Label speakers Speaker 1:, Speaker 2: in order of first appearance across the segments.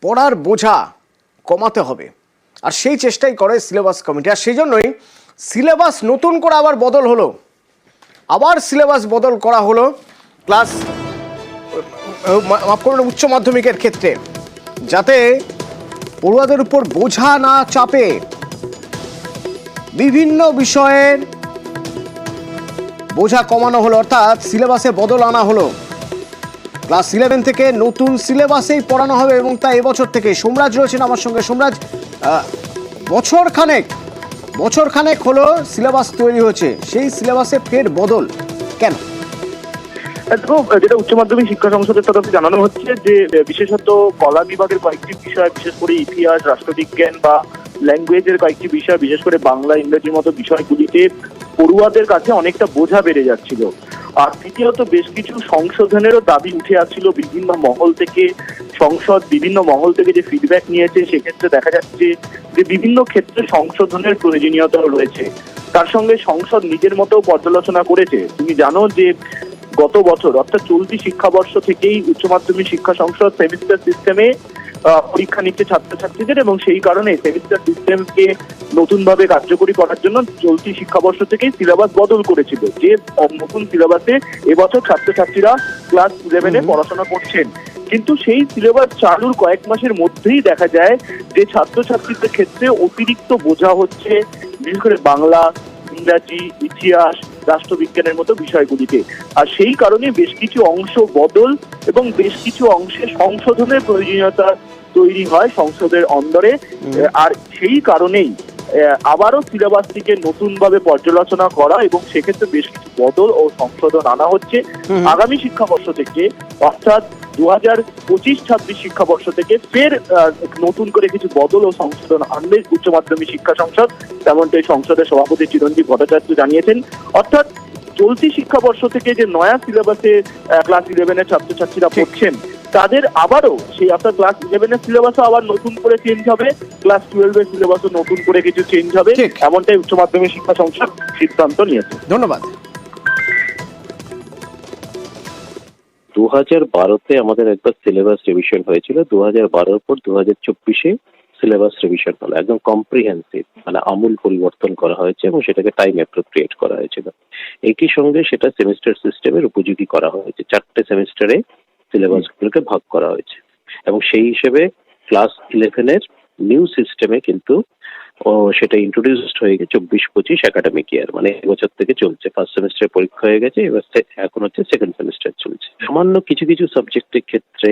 Speaker 1: পড়ার বোঝা কমাতে হবে, আর সেই চেষ্টাই করে সিলেবাস কমিটি। আর সেই জন্যই সিলেবাস নতুন করে আবার বদল হলো, আবার সিলেবাস বদল করা হলো ক্লাস মাফ করুন উচ্চ মাধ্যমিকের ক্ষেত্রে, যাতে পড়ুয়াদের উপর বোঝা না চাপে। বিভিন্ন বিষয়ের বোঝা কমানো হলো, অর্থাৎ সিলেবাসে বদল আনা হলো। ক্লাস 11 থেকে নতুন সিলেবাসেই পড়ানো হবে, এবং তা এবছর থেকে। সোমরাজ রয়েছেন আমার সঙ্গে। সোমরাজ, বছর খানেক হলো সিলেবাস তৈরি হয়েছে, সেই সিলেবাসে ফের বদল কেন?
Speaker 2: যেটা উচ্চ মাধ্যমিক শিক্ষা সংসদের তরফে জানানো হচ্ছে যে বিশেষত কলা বিভাগের কয়েকটি বিষয়, বিশেষ করে ইতিহাস, রাষ্ট্রবিজ্ঞান বা ল্যাঙ্গুয়েজের কয়েকটি বিষয়, বিশেষ করে বাংলা, ইংরেজির মতো বিষয়গুলিতে পড়ুয়াদের কাছে অনেকটা বোঝা বেড়ে যাচ্ছিল। আর তৃতীয়ত বেশ কিছু সংশোধনেরও দাবি উঠে আসছিল বিভিন্ন মহল থেকে। সংসদ বিভিন্ন মহল থেকে যে ফিডব্যাক নিয়েছে, সেক্ষেত্রে দেখা যাচ্ছে যে বিভিন্ন ক্ষেত্রে সংশোধনের প্রয়োজনীয়তাও রয়েছে। তার সঙ্গে সংসদ নিজের মতো পর্যালোচনা করেছে। তুমি জানো যে গত বছর অর্থাৎ চলতি শিক্ষাবর্ষ থেকেই উচ্চ মাধ্যমিক শিক্ষা সংসদ সেমিস্টার সিস্টেমে পরীক্ষা নিচ্ছে ছাত্রছাত্রীদের, এবং সেই কারণে সেমিস্টার সিস্টেমকে নতুনভাবে কার্যকরী করার জন্য চলতি শিক্ষাবর্ষ থেকেই সিলেবাস বদল করেছিল। যে নতুন সিলেবাসে এবছর ছাত্রছাত্রীরা ক্লাস 11-এ পড়াশোনা করছেন। কিন্তু সেই সিলেবাস চালুর কয়েক মাসের মধ্যেই দেখা যায় যে ছাত্রছাত্রীদের ক্ষেত্রে অতিরিক্ত বোঝা হচ্ছে, বিশেষ করে বাংলা, ইংরাজি, ইতিহাস, রাষ্ট্রবিজ্ঞানের মতো বিষয়গুলিতে। আর সেই কারণে বেশ কিছু অংশ বদল এবং বেশ কিছু অংশে সংশোধনের প্রয়োজনীয়তা তৈরি হয় সংসদের অন্দরে। আর সেই কারণেই আবারও সিলেবাসটিকে নতুনভাবে পর্যালোচনা করা এবং সেক্ষেত্রে বেশ কিছু বদল ও সংশোধন আনা হচ্ছে। আগামী শিক্ষাবর্ষ থেকে অর্থাৎ 2025-26 শিক্ষাবর্ষ থেকে ফের নতুন করে কিছু বদল ও সংশোধন আনবে উচ্চ মাধ্যমিক শিক্ষা সংসদ, তেমনটাই সংসদের সভাপতি চিরঞ্জীব ভট্টাচার্য জানিয়েছেন। অর্থাৎ চলতি শিক্ষাবর্ষ থেকে যে নয়া সিলেবাসে ক্লাস 11-এর ছাত্রছাত্রীরা পড়ছেন, তাদের আবারও সেই অর্থাৎ ক্লাস 11-এর সিলেবাসও আবার নতুন করে চেঞ্জ হবে, ক্লাস 12-এর সিলেবাসও নতুন করে কিছু চেঞ্জ হবে, এমনটাই উচ্চ মাধ্যমিক শিক্ষা সংসদ সিদ্ধান্ত নিয়েছে।
Speaker 1: ধন্যবাদ।
Speaker 3: 2012-তে আমাদের একবার সিলেবাস রিভিশন হয়েছিল, 2012-র পর 2024-এ সিলেবাস রিভিশন হলো, একদম কম্প্রিহেন্সিভ, মানে আমূল পরিবর্তন করা হয়েছে এবং সেটাকে টাইম অ্যাপ্রোপ্রিয়েট করা হয়েছিল। একই সঙ্গে সেটা সেমিস্টার সিস্টেমের উপযোগী করা হয়েছে, 4টে সেমিস্টারে সিলেবাসগুলোকে ভাগ করা হয়েছে, এবং সেই হিসেবে ক্লাস 11-এর নিউ সিস্টেমে কিন্তু সেটা ইন্ট্রোডিউসড হয়ে গেছে 24-25 একাডেমিক ইয়ার, মানে এবছর থেকে চলছে। ফার্স্ট সেমিস্টার পরীক্ষা হয়ে গেছে, এবার এখন হচ্ছে সেকেন্ড সেমিস্টার চলছে। সামান্য কিছু কিছু সাবজেক্টের ক্ষেত্রে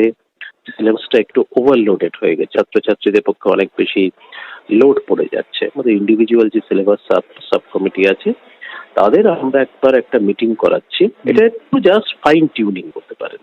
Speaker 3: সিলেবাসটা একটু ওভারলোডেড হয়ে গেছে, ছাত্রছাত্রীদের পক্ষে অনেক বেশি লোড পড়ে যাচ্ছে। আমাদের ইন্ডিভিজুয়াল যে সিলেবাস সাব কমিটি আছে, তাদের আমরা একবার একটা মিটিং করাচ্ছি, এটা একটু জাস্ট ফাইন টিউনিং করতে পারেন।